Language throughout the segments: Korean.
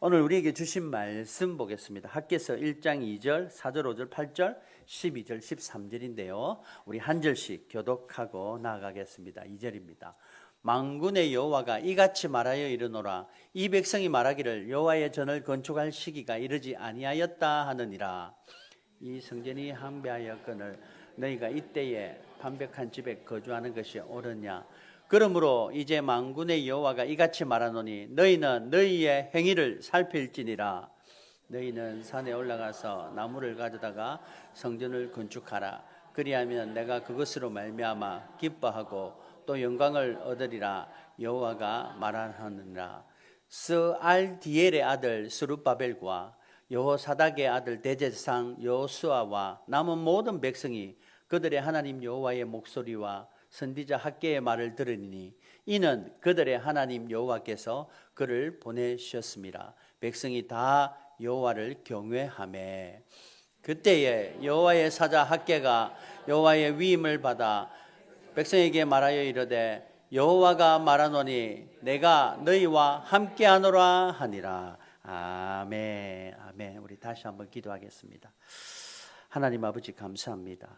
오늘 우리에게 주신 말씀 보겠습니다. 학개서 1장 2절, 4절, 5절, 8절, 12절, 13절인데요. 우리 한 절씩 교독하고 나아가겠습니다. 2절입니다. 만군의 여호와가 이같이 말하여 이르노라. 이 백성이 말하기를 여호와의 전을 건축할 시기가 이르지 아니하였다 하느니라. 이 성전이 항배하였거늘 너희가 이때에 반백한 집에 거주하는 것이 옳으냐. 그러므로 이제 만군의 여호와가 이같이 말하노니 너희는 너희의 행위를 살필지니라. 너희는 산에 올라가서 나무를 가져다가 성전을 건축하라. 그리하면 내가 그것으로 말미암아 기뻐하고 또 영광을 얻으리라. 여호와가 말하느니라. 스알디엘의 아들 스룹바벨과 여호사닥의 아들 대제사장 여호수아와 남은 모든 백성이 그들의 하나님 여호와의 목소리와 선지자 학개의 말을 들으니 이는 그들의 하나님 여호와께서 그를 보내셨습니다. 백성이 다 여호와를 경외하매 그때에 여호와의 사자 학개가 여호와의 위임을 받아 백성에게 말하여 이르되 여호와가 말하노니 내가 너희와 함께하노라 하니라. 아멘. 아멘. 우리 다시 한번 기도하겠습니다. 하나님 아버지 감사합니다.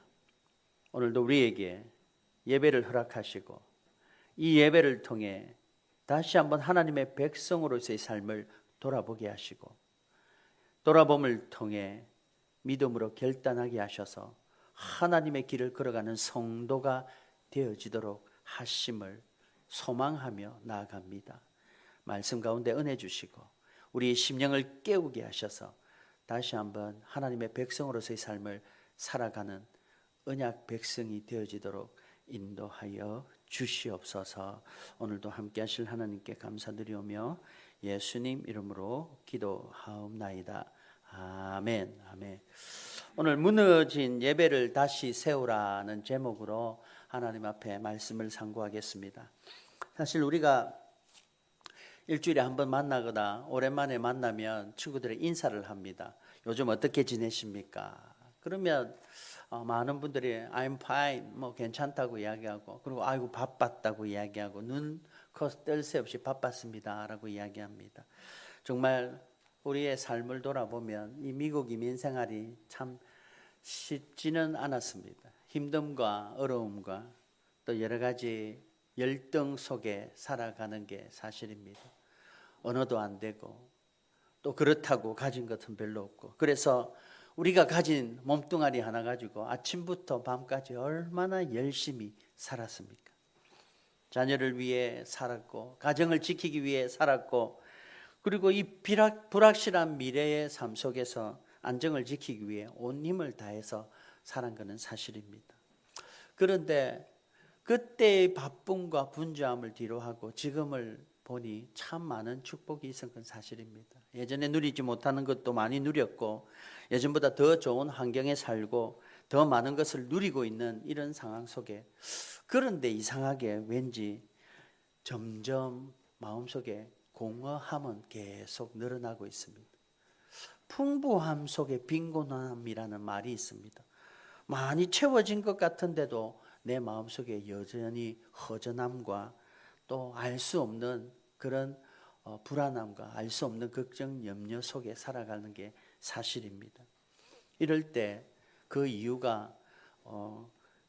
오늘도 우리에게 예배를 허락하시고 이 예배를 통해 다시 한번 하나님의 백성으로서의 삶을 돌아보게 하시고 돌아봄을 통해 믿음으로 결단하게 하셔서 하나님의 길을 걸어가는 성도가 되어지도록 하심을 소망하며 나아갑니다. 말씀 가운데 은혜 주시고 우리의 심령을 깨우게 하셔서 다시 한번 하나님의 백성으로서의 삶을 살아가는 언약 백성이 되어지도록 인도하여 주시옵소서. 오늘도 함께 하실 하나님께 감사드리오며 예수님 이름으로 기도하옵나이다. 아멘. 아멘. 오늘 무너진 예배를 다시 세우라는 제목으로 하나님 앞에 말씀을 상고하겠습니다. 사실 우리가 일주일에 한 번 만나거나 오랜만에 만나면 친구들의 인사를 합니다. 요즘 어떻게 지내십니까? 그러면 많은 분들이 I'm fine, 뭐 괜찮다고 이야기하고 그리고 아이고 바빴다고 이야기하고 눈, 코, 뜰 새 없이 바빴습니다 라고 이야기합니다. 정말 우리의 삶을 돌아보면 이 미국 이민 생활이 참 쉽지는 않았습니다. 힘듦과 어려움과 또 여러 가지 열등 속에 살아가는 게 사실입니다. 언어도 안 되고 또 그렇다고 가진 것은 별로 없고 그래서 우리가 가진 몸뚱아리 하나 가지고 아침부터 밤까지 얼마나 열심히 살았습니까? 자녀를 위해 살았고 가정을 지키기 위해 살았고 그리고 이 불확실한 미래의 삶 속에서 안정을 지키기 위해 온 힘을 다해서 살은 것은 사실입니다. 그런데 그때의 바쁨과 분주함을 뒤로하고 지금을 보니 참 많은 축복이 있었던 건 사실입니다. 예전에 누리지 못하는 것도 많이 누렸고 예전보다 더 좋은 환경에 살고 더 많은 것을 누리고 있는 이런 상황 속에 그런데 이상하게 왠지 점점 마음속에 공허함은 계속 늘어나고 있습니다. 풍부함 속에 빈곤함이라는 말이 있습니다. 많이 채워진 것 같은데도 내 마음속에 여전히 허전함과 또 알 수 없는 그런 불안함과 알 수 없는 걱정, 염려 속에 살아가는 게 사실입니다. 이럴 때 그 이유가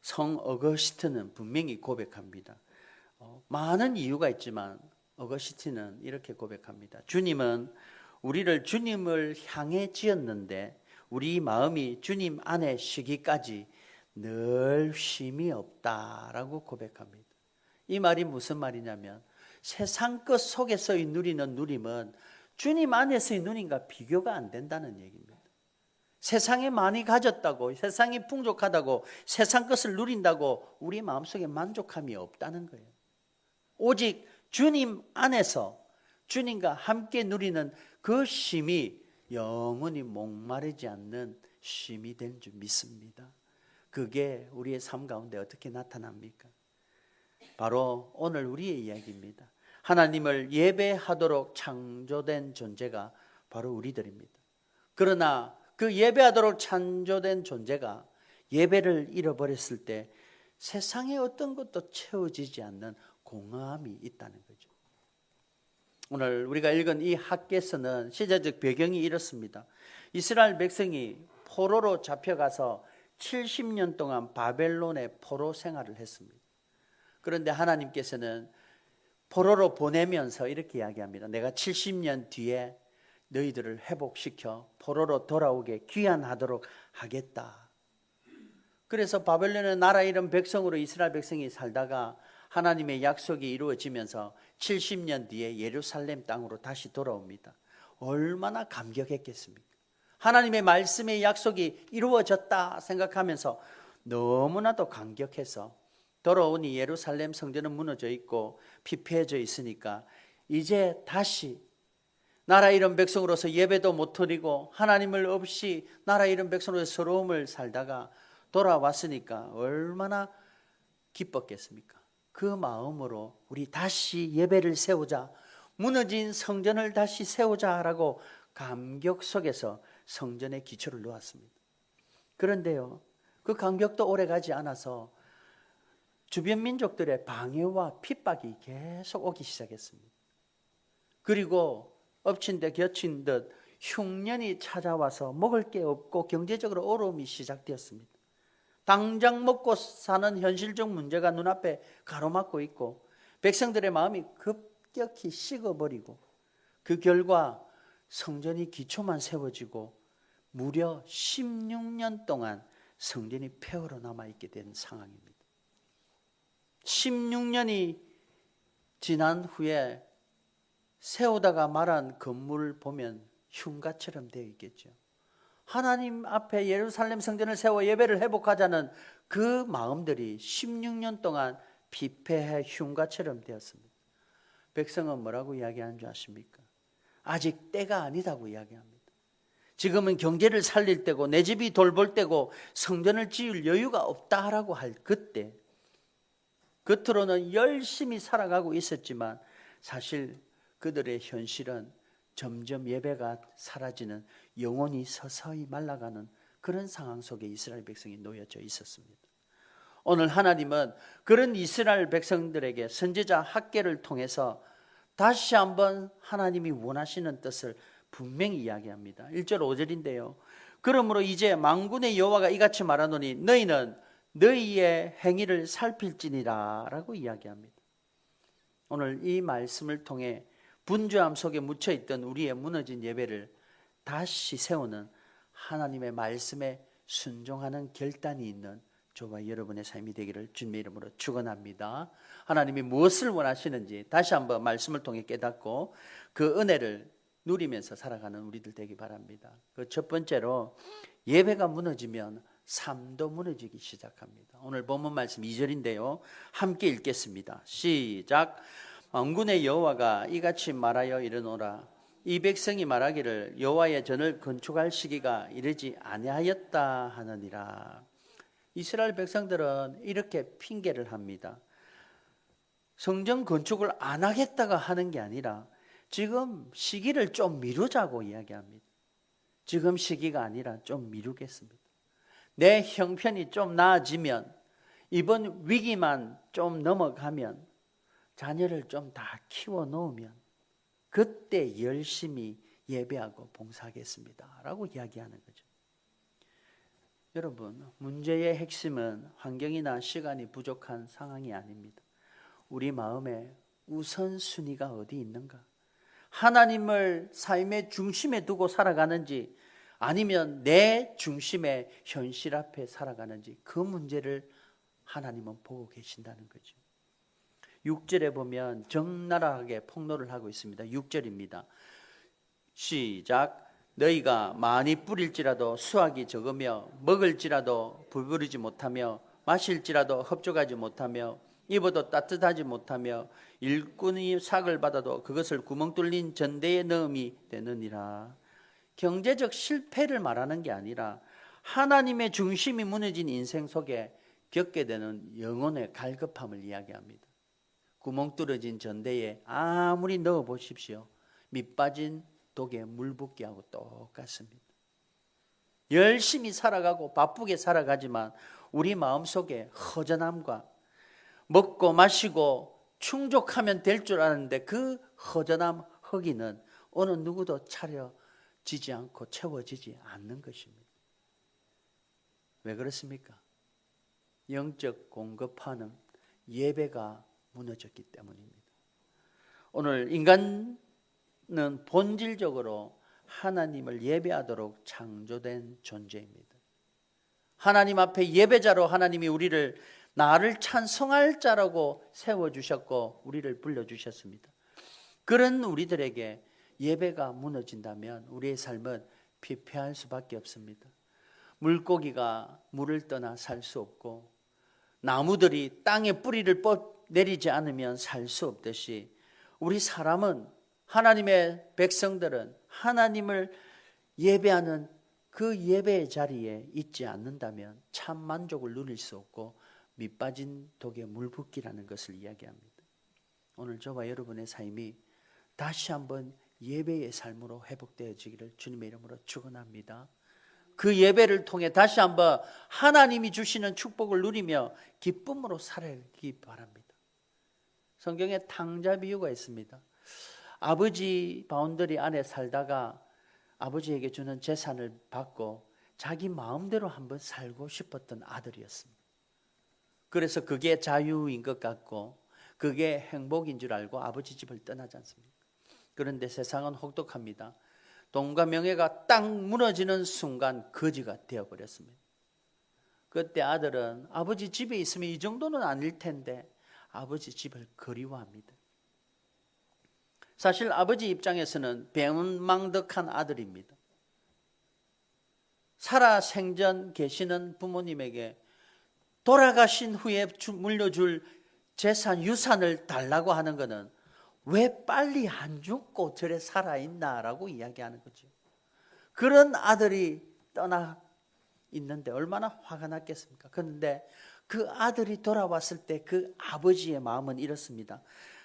성 어거스틴은 분명히 고백합니다. 많은 이유가 있지만 어거스틴은 이렇게 고백합니다. 주님은 우리를 주님을 향해 지었는데 우리 마음이 주님 안에 쉬기까지 늘 쉼이 없다라고 고백합니다. 이 말이 무슨 말이냐면 세상 것 속에서의 누리는 누림은 주님 안에서의 누림과 비교가 안 된다는 얘기입니다. 세상에 많이 가졌다고 세상이 풍족하다고 세상 것을 누린다고 우리 마음속에 만족함이 없다는 거예요. 오직 주님 안에서 주님과 함께 누리는 그 쉼이 영원히 목마르지 않는 쉼이 된 줄 믿습니다. 그게 우리의 삶 가운데 어떻게 나타납니까? 바로 오늘 우리의 이야기입니다. 하나님을 예배하도록 창조된 존재가 바로 우리들입니다. 그러나 그 예배하도록 창조된 존재가 예배를 잃어버렸을 때 세상의 어떤 것도 채워지지 않는 공허함이 있다는 거죠. 오늘 우리가 읽은 이 학개서는 시대적 배경이 이렇습니다. 이스라엘 백성이 포로로 잡혀가서 70년 동안 바벨론의 포로 생활을 했습니다. 그런데 하나님께서는 포로로 보내면서 이렇게 이야기합니다. 내가 70년 뒤에 너희들을 회복시켜 포로로 돌아오게 귀환하도록 하겠다. 그래서 바벨론의 나라 이름 백성으로 이스라엘 백성이 살다가 하나님의 약속이 이루어지면서 70년 뒤에 예루살렘 땅으로 다시 돌아옵니다. 얼마나 감격했겠습니까? 하나님의 말씀의 약속이 이루어졌다 생각하면서 너무나도 감격해서 돌아오니 예루살렘 성전은 무너져 있고 피폐해져 있으니까 이제 다시 나라 이름 백성으로서 예배도 못 드리고 하나님을 없이 나라 이름 백성으로서 서러움을 살다가 돌아왔으니까 얼마나 기뻤겠습니까? 그 마음으로 우리 다시 예배를 세우자, 무너진 성전을 다시 세우자라고 감격 속에서 성전의 기초를 놓았습니다. 그런데요, 그 감격도 오래가지 않아서 주변 민족들의 방해와 핍박이 계속 오기 시작했습니다. 그리고 엎친 데 겹친 듯 흉년이 찾아와서 먹을 게 없고 경제적으로 어려움이 시작되었습니다. 당장 먹고 사는 현실적 문제가 눈앞에 가로막고 있고 백성들의 마음이 급격히 식어버리고 그 결과 성전이 기초만 세워지고 무려 16년 동안 성전이 폐허로 남아있게 된 상황입니다. 16년이 지난 후에 세우다가 말한 건물을 보면 흉가처럼 되어 있겠죠. 하나님 앞에 예루살렘 성전을 세워 예배를 회복하자는 그 마음들이 16년 동안 피폐해 흉가처럼 되었습니다. 백성은 뭐라고 이야기하는 줄 아십니까? 아직 때가 아니다고 이야기합니다. 지금은 경제를 살릴 때고 내 집이 돌볼 때고 성전을 지을 여유가 없다라고 할 그때 겉으로는 열심히 살아가고 있었지만 사실 그들의 현실은 점점 예배가 사라지는, 영혼이 서서히 말라가는 그런 상황 속에 이스라엘 백성이 놓여져 있었습니다. 오늘 하나님은 그런 이스라엘 백성들에게 선지자 학개를 통해서 다시 한번 하나님이 원하시는 뜻을 분명히 이야기합니다. 1절 5절인데요. 그러므로 이제 만군의 여호와가 이같이 말하노니 너희는 너희의 행위를 살필지니라 라고 이야기합니다. 오늘 이 말씀을 통해 분주함 속에 묻혀있던 우리의 무너진 예배를 다시 세우는 하나님의 말씀에 순종하는 결단이 있는 저와 여러분의 삶이 되기를 주님의 이름으로 축원합니다. 하나님이 무엇을 원하시는지 다시 한번 말씀을 통해 깨닫고 그 은혜를 누리면서 살아가는 우리들 되기 바랍니다. 그 첫 번째로 예배가 무너지면 삶도 무너지기 시작합니다. 오늘 본문 말씀 2절인데요. 함께 읽겠습니다. 시작. 만군의 여호와가 이같이 말하여 이르노라. 이 백성이 말하기를 여호와의 전을 건축할 시기가 이르지 아니하였다 하느니라. 이스라엘 백성들은 이렇게 핑계를 합니다. 성전 건축을 안 하겠다가 하는 게 아니라 지금 시기를 좀 미루자고 이야기합니다. 지금 시기가 아니라 좀 미루겠습니다. 내 형편이 좀 나아지면, 이번 위기만 좀 넘어가면, 자녀를 좀 다 키워 놓으면 그때 열심히 예배하고 봉사하겠습니다 라고 이야기하는 거죠. 여러분, 문제의 핵심은 환경이나 시간이 부족한 상황이 아닙니다. 우리 마음에 우선순위가 어디 있는가? 하나님을 삶의 중심에 두고 살아가는지 아니면 내 중심의 현실 앞에 살아가는지 그 문제를 하나님은 보고 계신다는 거죠. 6절에 보면 적나라하게 폭로를 하고 있습니다. 6절입니다. 시작. 너희가 많이 뿌릴지라도 수확이 적으며 먹을지라도 배부르지 못하며 마실지라도 흡족하지 못하며 입어도 따뜻하지 못하며 일꾼이 삭을 받아도 그것을 구멍 뚫린 전대에 넣음이 되느니라. 경제적 실패를 말하는 게 아니라 하나님의 중심이 무너진 인생 속에 겪게 되는 영혼의 갈급함을 이야기합니다. 구멍 뚫어진 전대에 아무리 넣어 보십시오. 밑 빠진 독에 물 붓기 하고 똑같습니다. 열심히 살아가고 바쁘게 살아가지만 우리 마음속에 허전함과 먹고 마시고 충족하면 될 줄 아는데 그 허전함, 허기는 어느 누구도 차려지지 않고 채워지지 않는 것입니다. 왜 그렇습니까? 영적 공급하는 예배가 무너졌기 때문입니다. 오늘 인간은 본질적으로 하나님을 예배하도록 창조된 존재입니다. 하나님 앞에 예배자로 하나님이 우리를 나를 찬송할 자라고 세워주셨고 우리를 불러주셨습니다. 그런 우리들에게 예배가 무너진다면 우리의 삶은 피폐할 수밖에 없습니다. 물고기가 물을 떠나 살 수 없고 나무들이 땅에 뿌리를 내리지 않으면 살 수 없듯이 우리 사람은 하나님의 백성들은 하나님을 예배하는 그 예배의 자리에 있지 않는다면 참 만족을 누릴 수 없고 밑빠진 독에 물 붓기라는 것을 이야기합니다. 오늘 저와 여러분의 삶이 다시 한번 예배의 삶으로 회복되어지기를 주님의 이름으로 축원합니다. 그 예배를 통해 다시 한번 하나님이 주시는 축복을 누리며 기쁨으로 살기 바랍니다. 성경에 탕자 비유가 있습니다. 아버지 바운더리 안에 살다가 아버지에게 주는 재산을 받고 자기 마음대로 한번 살고 싶었던 아들이었습니다. 그래서 그게 자유인 것 같고 그게 행복인 줄 알고 아버지 집을 떠나지 않습니까? 그런데 세상은 혹독합니다. 돈과 명예가 딱 무너지는 순간 거지가 되어버렸습니다. 그때 아들은 아버지 집에 있으면 이 정도는 아닐 텐데 아버지 집을 그리워합니다. 사실 아버지 입장에서는 배은망덕한 아들입니다. 살아 생전 계시는 부모님에게 돌아가신 후에 물려줄 재산, 유산을 달라고 하는 것은 왜 빨리 안 죽고 저래 살아있나라고 이야기하는 거죠. 그런 아들이 떠나 있는데 얼마나 화가 났겠습니까? 그런데 그 아들이 돌아왔을 때 그 아버지의 마음은 이렇습니다.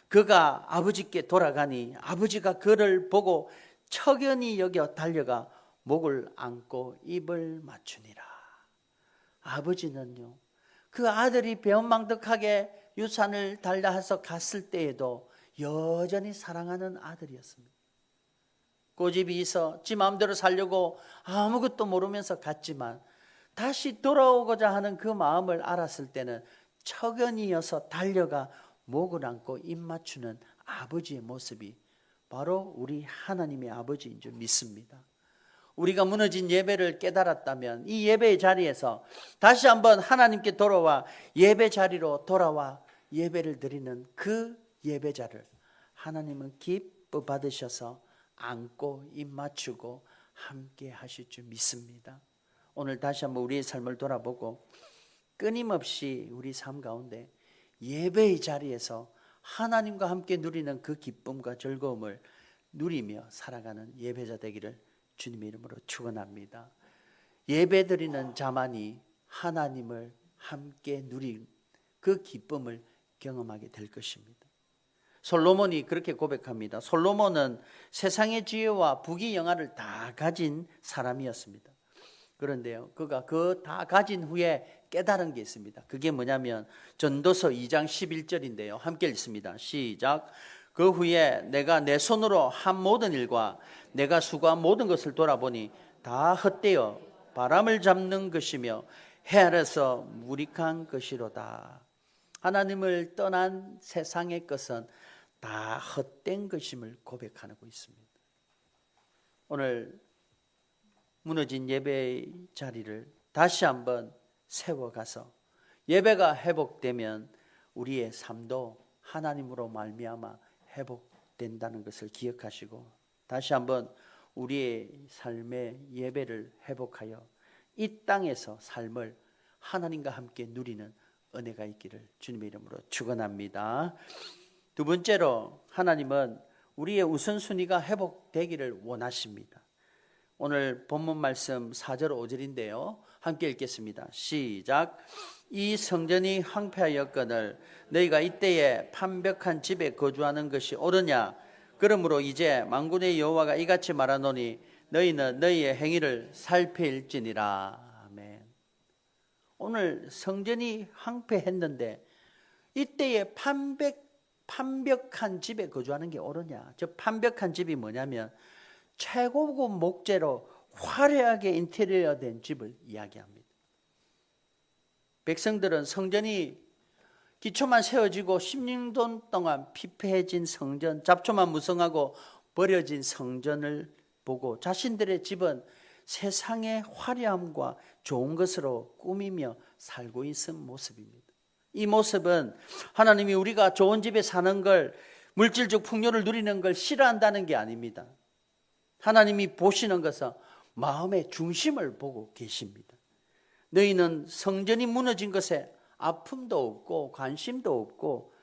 그가 아버지께 돌아가니 아버지가 그를 보고 척연히 여겨 달려가 목을 안고 입을 맞추니라. 아버지는요, 그 아들이 배은망덕하게 유산을 달라 해서 갔을 때에도 여전히 사랑하는 아들이었습니다. 고집이 있어 지 마음대로 살려고 아무것도 모르면서 갔지만 다시 돌아오고자 하는 그 마음을 알았을 때는 척연이어서 달려가 목을 안고 입 맞추는 아버지의 모습이 바로 우리 하나님의 아버지인 줄 믿습니다. 우리가 무너진 예배를 깨달았다면 이 예배의 자리에서 다시 한번 하나님께 돌아와 예배 자리로 돌아와 예배를 드리는 그 예배자를 하나님은 기뻐 받으셔서 안고 입 맞추고 함께 하실 줄 믿습니다. 오늘 다시 한번 우리의 삶을 돌아보고 끊임없이 우리 삶 가운데 예배의 자리에서 하나님과 함께 누리는 그 기쁨과 즐거움을 누리며 살아가는 예배자 되기를 주님의 이름으로 축원합니다. 예배드리는 자만이 하나님을 함께 누린 그 기쁨을 경험하게 될 것입니다. 솔로몬이 그렇게 고백합니다. 솔로몬은 세상의 지혜와 부귀영화를 다 가진 사람이었습니다. 그런데요, 그가 그 다 가진 후에 깨달은 게 있습니다. 그게 뭐냐면 전도서 2장 11절인데요. 함께 읽습니다. 시작. 그 후에 내가 내 손으로 한 모든 일과 내가 수고한 모든 것을 돌아보니 다 헛되어 바람을 잡는 것이며 해 아래서 무익한 것이로다. 하나님을 떠난 세상의 것은 다 헛된 것임을 고백하고 있습니다. 오늘 무너진 예배의 자리를 다시 한번 세워가서 예배가 회복되면 우리의 삶도 하나님으로 말미암아 회복된다는 것을 기억하시고 다시 한번 우리의 삶의 예배를 회복하여 이 땅에서 삶을 하나님과 함께 누리는 은혜가 있기를 주님의 이름으로 축원합니다. 두 번째로 하나님은 우리의 우선순위가 회복되기를 원하십니다. 오늘 본문 말씀 4절 5절인데요. 함께 읽겠습니다. 시작. 이 성전이 황폐하였거늘 너희가 이때에 판벽한 집에 거주하는 것이 옳으냐? 그러므로 이제 만군의 여호와가 이같이 말하노니 너희는 너희의 행위를 살필지니라. 아멘. 오늘 성전이 황폐했는데 이때에 판벽한 집에 거주하는 게 옳으냐? 저 판벽한 집이 뭐냐면 최고급 목재로 화려하게 인테리어 된 집을 이야기합니다. 백성들은 성전이 기초만 세워지고 16년 동안 피폐해진 성전, 잡초만 무성하고 버려진 성전을 보고 자신들의 집은 세상의 화려함과 좋은 것으로 꾸미며 살고 있는 모습입니다. 이 모습은 하나님이 우리가 좋은 집에 사는 걸, 물질적 풍요를 누리는 걸 싫어한다는 게 아닙니다. 하나님이 보시는 것은 마음의 중심을 보고 계십니다. 너희는 성전이 무너진 것에 아픔도 없고 관심도 없고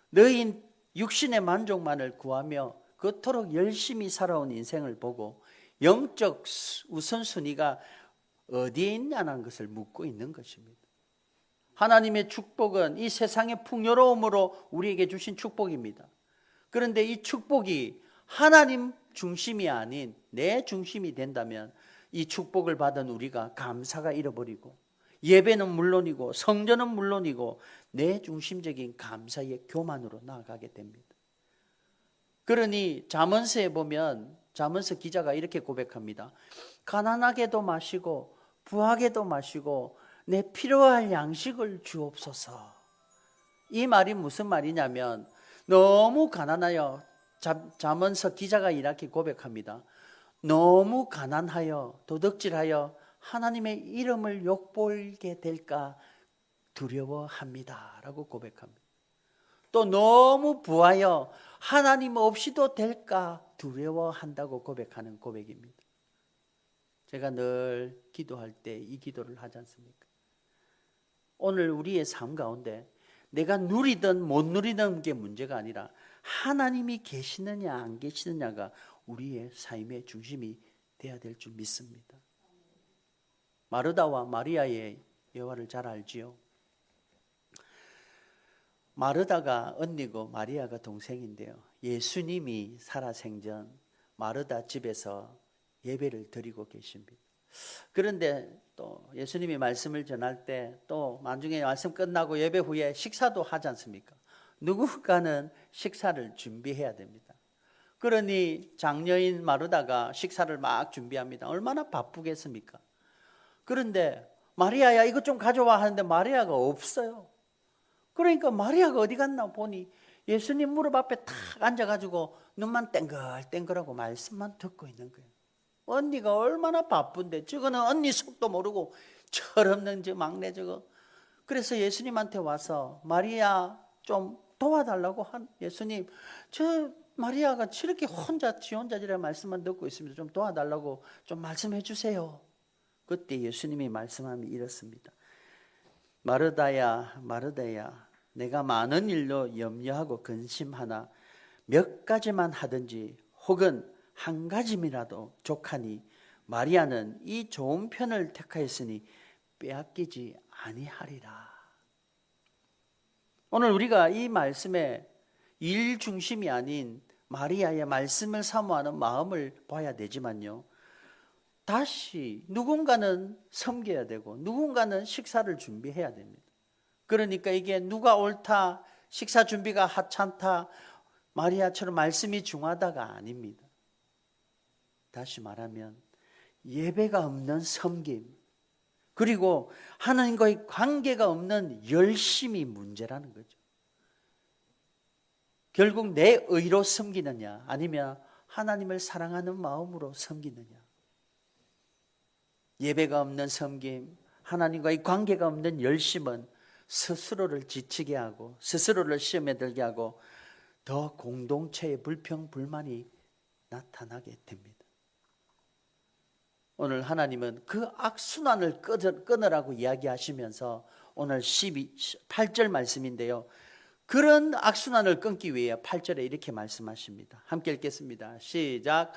너희 육신의 만족만을 구하며 그토록 열심히 살아온 인생을 보고 영적 우선순위가 어디에 있냐는 것을 묻고 있는 것입니다. 하나님의 축복은 이 세상의 풍요로움으로 우리에게 주신 축복입니다. 그런데 이 축복이 하나님 중심이 아닌 내 중심이 된다면 이 축복을 받은 우리가 감사가 잃어버리고 예배는 물론이고 성전은 물론이고 내 중심적인 감사의 교만으로 나아가게 됩니다. 그러니 잠언서에 보면 잠언서 기자가 이렇게 고백합니다. 가난하게도 마시고 부하게도 마시고 내 필요할 양식을 주옵소서. 이 말이 무슨 말이냐면 너무 가난하여 잠언서 기자가 이렇게 고백합니다. 너무 가난하여 도둑질하여 하나님의 이름을 욕보이게 될까 두려워합니다 라고 고백합니다. 또 너무 부하여 하나님 없이도 될까 두려워한다고 고백하는 고백입니다. 제가 늘 기도할 때 이 기도를 하지 않습니까? 오늘 우리의 삶 가운데 내가 누리든 못 누리는 게 문제가 아니라 하나님이 계시느냐 안 계시느냐가 우리의 삶의 중심이 돼야 될 줄 믿습니다. 마르다와 마리아의 예화를 잘 알지요. 마르다가 언니고 마리아가 동생인데요. 예수님이 살아생전 마르다 집에서 예배를 드리고 계십니다. 그런데 또 예수님이 말씀을 전할 때 또 나중에 말씀 끝나고 예배 후에 식사도 하지 않습니까? 누군가는 식사를 준비해야 됩니다. 그러니 장녀인 마르다가 식사를 막 준비합니다. 얼마나 바쁘겠습니까? 그런데 마리아야 이것 좀 가져와 하는데 마리아가 없어요. 그러니까 마리아가 어디 갔나 보니 예수님 무릎 앞에 탁 앉아가지고 눈만 땡글땡글하고 말씀만 듣고 있는 거예요. 언니가 얼마나 바쁜데 저거는 언니 속도 모르고 철없는 저 막내 저거. 그래서 예수님한테 와서 마리아 좀 도와달라고 한 예수님 저 마리아가 저렇게 지 혼자 저래 말씀만 듣고 있습니다. 좀 도와달라고 좀 말씀해 주세요. 그때 예수님이 말씀함이 이렇습니다. 마르다야 마르다야 내가 많은 일로 염려하고 근심하나 몇 가지만 하든지 혹은 한 가지미라도 족하니 마리아는 이 좋은 편을 택하였으니 빼앗기지 아니하리라. 오늘 우리가 이 말씀에 일 중심이 아닌 마리아의 말씀을 사모하는 마음을 봐야 되지만요. 다시 누군가는 섬겨야 되고 누군가는 식사를 준비해야 됩니다. 그러니까 이게 누가 옳다, 식사 준비가 하찮다, 마리아처럼 말씀이 중하다가 아닙니다. 다시 말하면 예배가 없는 섬김, 그리고 하나님과의 관계가 없는 열심이 문제라는 거죠. 결국 내 의로 섬기느냐 아니면 하나님을 사랑하는 마음으로 섬기느냐. 예배가 없는 섬김, 하나님과의 관계가 없는 열심은 스스로를 지치게 하고 스스로를 시험에 들게 하고 더 공동체의 불평, 불만이 나타나게 됩니다. 오늘 하나님은 그 악순환을 끊으라고 이야기하시면서 오늘 8절 말씀인데요. 그런 악순환을 끊기 위해 8절에 이렇게 말씀하십니다. 함께 읽겠습니다. 시작.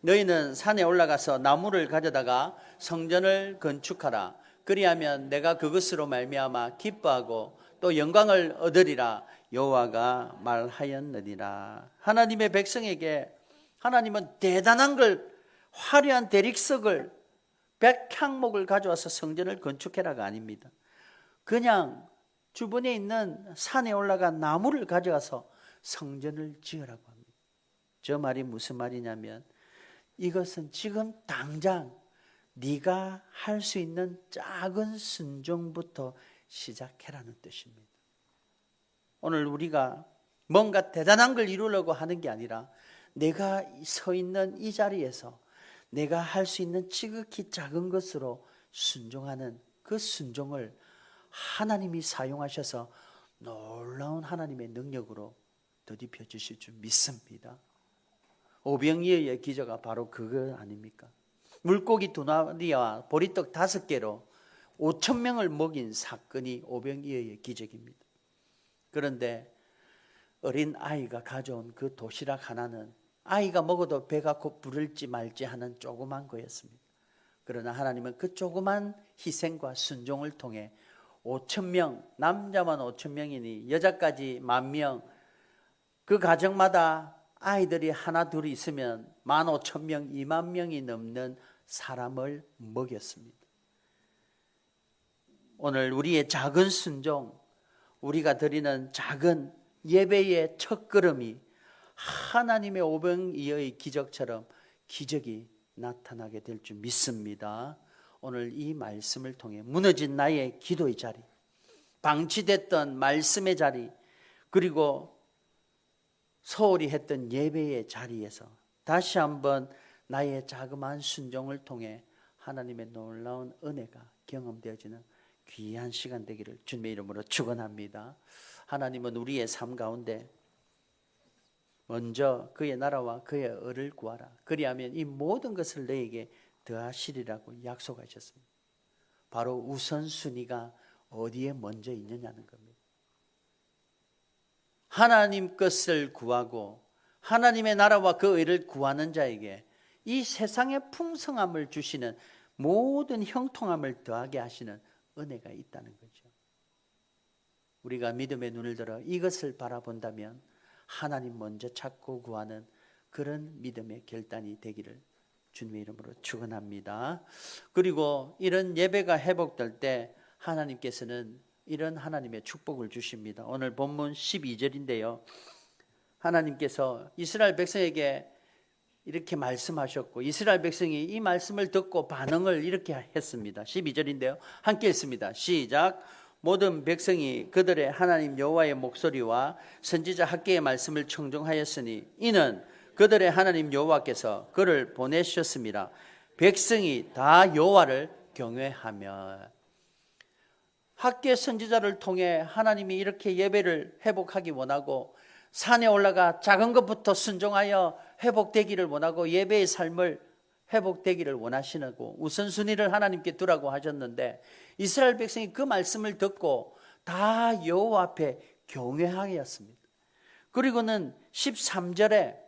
너희는 산에 올라가서 나무를 가져다가 성전을 건축하라. 그리하면 내가 그것으로 말미암아 기뻐하고 또 영광을 얻으리라. 여호와가 말하였느니라. 하나님의 백성에게 하나님은 대단한 걸, 화려한 대릭석을 100향목을 가져와서 성전을 건축해라가 아닙니다. 그냥 주변에 있는 산에 올라간 나무를 가져와서 성전을 지으라고 합니다. 저 말이 무슨 말이냐면 이것은 지금 당장 네가 할 수 있는 작은 순종부터 시작해라는 뜻입니다. 오늘 우리가 뭔가 대단한 걸 이루려고 하는 게 아니라 내가 서 있는 이 자리에서 내가 할 수 있는 지극히 작은 것으로 순종하는 그 순종을 하나님이 사용하셔서 놀라운 하나님의 능력으로 더딥혀 주실 줄 믿습니다. 오병이어의 기적가 바로 그거 아닙니까? 물고기 2마리와 보리떡 5개로 5,000명을 먹인 사건이 오병이어의 기적입니다. 그런데 어린 아이가 가져온 그 도시락 하나는 아이가 먹어도 배가 곧 부를지 말지 하는 조그만 거였습니다. 그러나 하나님은 그 조그만 희생과 순종을 통해 5,000명, 남자만 5,000명이니 여자까지 10,000명, 그 가정마다 아이들이 하나 둘 있으면 15,000명, 20,000명이 넘는 사람을 먹였습니다. 오늘 우리의 작은 순종, 우리가 드리는 작은 예배의 첫걸음이 하나님의 오병이어의 기적처럼 기적이 나타나게 될 줄 믿습니다. 오늘 이 말씀을 통해 무너진 나의 기도의 자리, 방치됐던 말씀의 자리, 그리고 소홀히 했던 예배의 자리에서 다시 한번 나의 자그마한 순종을 통해 하나님의 놀라운 은혜가 경험되어지는 귀한 시간 되기를 주님의 이름으로 축원합니다. 하나님은 우리의 삶 가운데 먼저 그의 나라와 그의 의를 구하라. 그리하면 이 모든 것을 너에게 더하시리라고 약속하셨습니다. 바로 우선순위가 어디에 먼저 있느냐는 겁니다. 하나님 것을 구하고 하나님의 나라와 그 의를 구하는 자에게 이 세상의 풍성함을 주시는 모든 형통함을 더하게 하시는 은혜가 있다는 거죠. 우리가 믿음의 눈을 들어 이것을 바라본다면 하나님 먼저 찾고 구하는 그런 믿음의 결단이 되기를 주님의 이름으로 축원합니다. 그리고 이런 예배가 회복될 때 하나님께서는 이런 하나님의 축복을 주십니다. 오늘 본문 12절인데요. 하나님께서 이스라엘 백성에게 이렇게 말씀하셨고 이스라엘 백성이 이 말씀을 듣고 반응을 이렇게 했습니다. 12절인데요. 함께 읽습니다. 시작. 모든 백성이 그들의 하나님 여호와의 목소리와 선지자 학개의 말씀을 청종하였으니 이는 그들의 하나님 여호와께서 그를 보내셨습니다. 백성이 다 여호와를 경외하며. 학개 선지자를 통해 하나님이 이렇게 예배를 회복하기 원하고 산에 올라가 작은 것부터 순종하여 회복되기를 원하고 예배의 삶을 회복되기를 원하시고 우선순위를 하나님께 두라고 하셨는데 이스라엘 백성이 그 말씀을 듣고 다 여호와 앞에 경외하였습니다. 그리고는 13절에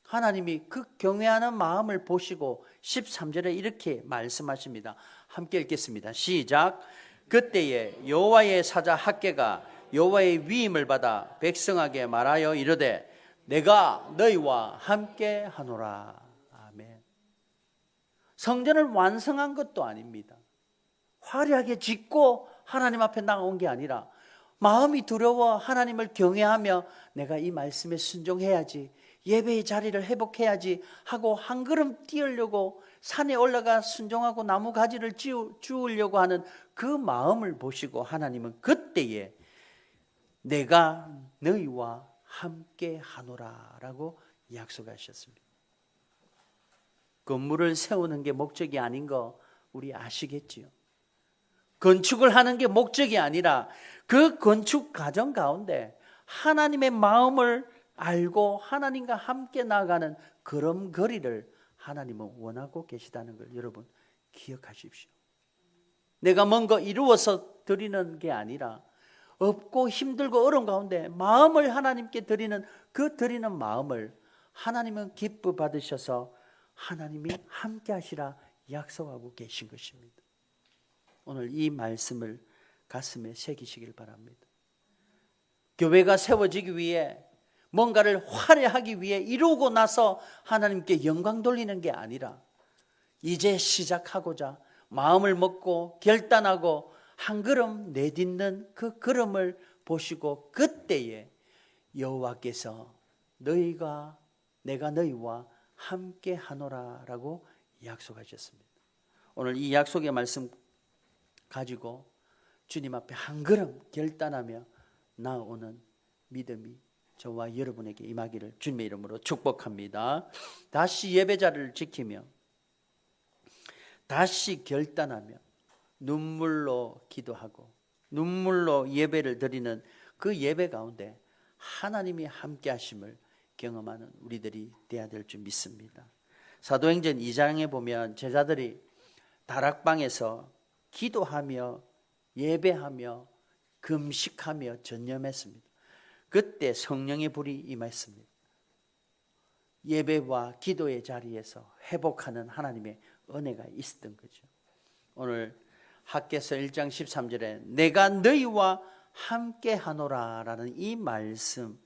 하나님이 그 경외하는 마음을 보시고 13절에 이렇게 말씀하십니다. 함께 읽겠습니다. 시작. 그때에 여호와의 사자 학개가 여호와의 위임을 받아 백성에게 말하여 이르되 내가 너희와 함께 하노라. 아멘. 성전을 완성한 것도 아닙니다. 화려하게 짓고 하나님 앞에 나온 게 아니라 마음이 두려워 하나님을 경외하며 내가 이 말씀에 순종해야지, 예배의 자리를 회복해야지 하고 한 걸음 뛰으려고 산에 올라가 순종하고 나무 가지를 주우려고 하는 그 마음을 보시고 하나님은 그때에 내가 너희와 함께 하노라 라고 약속하셨습니다. 건물을 세우는 게 목적이 아닌 거 우리 아시겠지요? 건축을 하는 게 목적이 아니라 그 건축 과정 가운데 하나님의 마음을 알고 하나님과 함께 나아가는 걸음걸이를 하나님은 원하고 계시다는 걸 여러분 기억하십시오. 내가 뭔가 이루어서 드리는 게 아니라 없고 힘들고 어려운 가운데 마음을 하나님께 드리는 그 드리는 마음을 하나님은 기뻐 받으셔서 하나님이 함께 하시라 약속하고 계신 것입니다. 오늘 이 말씀을 가슴에 새기시길 바랍니다. 교회가 세워지기 위해 뭔가를 화려하기 위해 이루고 나서 하나님께 영광 돌리는 게 아니라 이제 시작하고자 마음을 먹고 결단하고 한 걸음 내딛는 그 걸음을 보시고 그때에 여호와께서 내가 너희와 함께 하노라라고 약속하셨습니다. 오늘 이 약속의 말씀 가지고 주님 앞에 한 걸음 결단하며 나아오는 믿음이 저와 여러분에게 임하기를 주님의 이름으로 축복합니다. 다시 예배자를 지키며 다시 결단하며 눈물로 기도하고 눈물로 예배를 드리는 그 예배 가운데 하나님이 함께 하심을 경험하는 우리들이 되어야 될 줄 믿습니다. 사도행전 2장에 보면 제자들이 다락방에서 기도하며 예배하며 금식하며 전념했습니다. 그때 성령의 불이 임했습니다. 예배와 기도의 자리에서 회복하는 하나님의 은혜가 있었던 거죠. 오늘 학개서 1장 13절에 내가 너희와 함께 하노라 라는 이 말씀,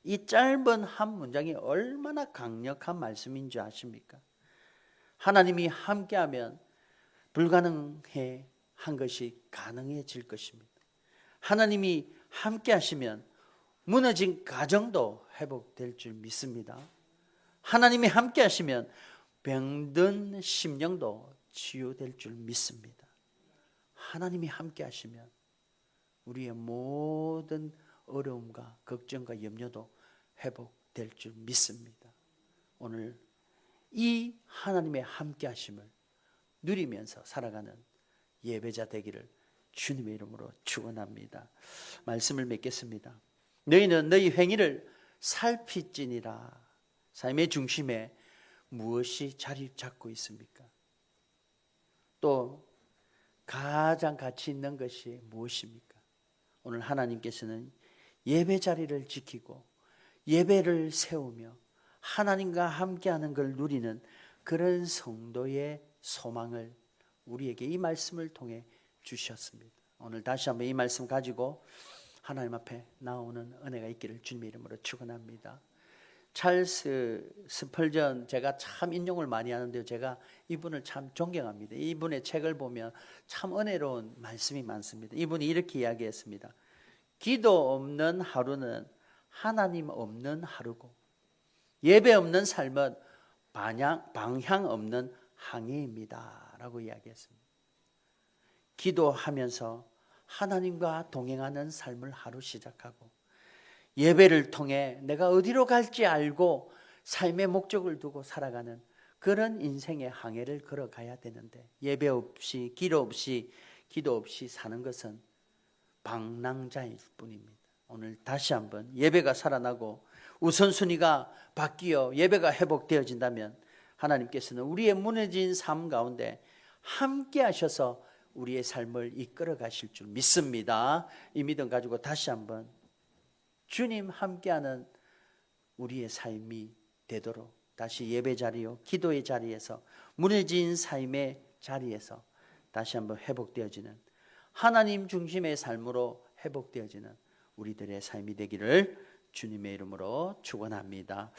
이 짧은 한 문장이 얼마나 강력한 말씀인 줄 아십니까? 하나님이 함께하면 불가능해 한 것이 가능해질 것입니다. 하나님이 함께 하시면 무너진 가정도 회복될 줄 믿습니다. 하나님이 함께 하시면 병든 심령도 치유될 줄 믿습니다. 하나님이 함께 하시면 우리의 모든 어려움과 걱정과 염려도 회복될 줄 믿습니다. 오늘 이 하나님의 함께 하심을 누리면서 살아가는 예배자 되기를 주님의 이름으로 축원합니다. 말씀을 맺겠습니다. 너희는 너희 행위를 살피지니라. 삶의 중심에 무엇이 자리 잡고 있습니까? 또 가장 가치 있는 것이 무엇입니까? 오늘 하나님께서는 예배 자리를 지키고 예배를 세우며 하나님과 함께하는 걸 누리는 그런 성도의 소망을 우리에게 이 말씀을 통해 주셨습니다. 오늘 다시 한번 이 말씀 가지고 하나님 앞에 나오는 은혜가 있기를 주님의 이름으로 축원합니다. 찰스 스펄전 제가 참 인용을 많이 하는데요. 제가 이분을 참 존경합니다. 이분의 책을 보면 참 은혜로운 말씀이 많습니다. 이분이 이렇게 이야기했습니다. 기도 없는 하루는 하나님 없는 하루고 예배 없는 삶은 방향 없는 항해입니다 라고 이야기했습니다. 기도하면서 하나님과 동행하는 삶을 하루 시작하고 예배를 통해 내가 어디로 갈지 알고 삶의 목적을 두고 살아가는 그런 인생의 항해를 걸어가야 되는데 예배 없이 기도 없이 사는 것은 방랑자일 뿐입니다. 오늘 다시 한번 예배가 살아나고 우선순위가 바뀌어 예배가 회복되어진다면 하나님께서는 우리의 무너진 삶 가운데 함께 하셔서 우리의 삶을 이끌어 가실 줄 믿습니다. 이 믿음 가지고 다시 한번 주님 함께하는 우리의 삶이 되도록 다시 예배 자리요 기도의 자리에서 무너진 삶의 자리에서 다시 한번 회복되어지는 하나님 중심의 삶으로 회복되어지는 우리들의 삶이 되기를 주님의 이름으로 축원합니다.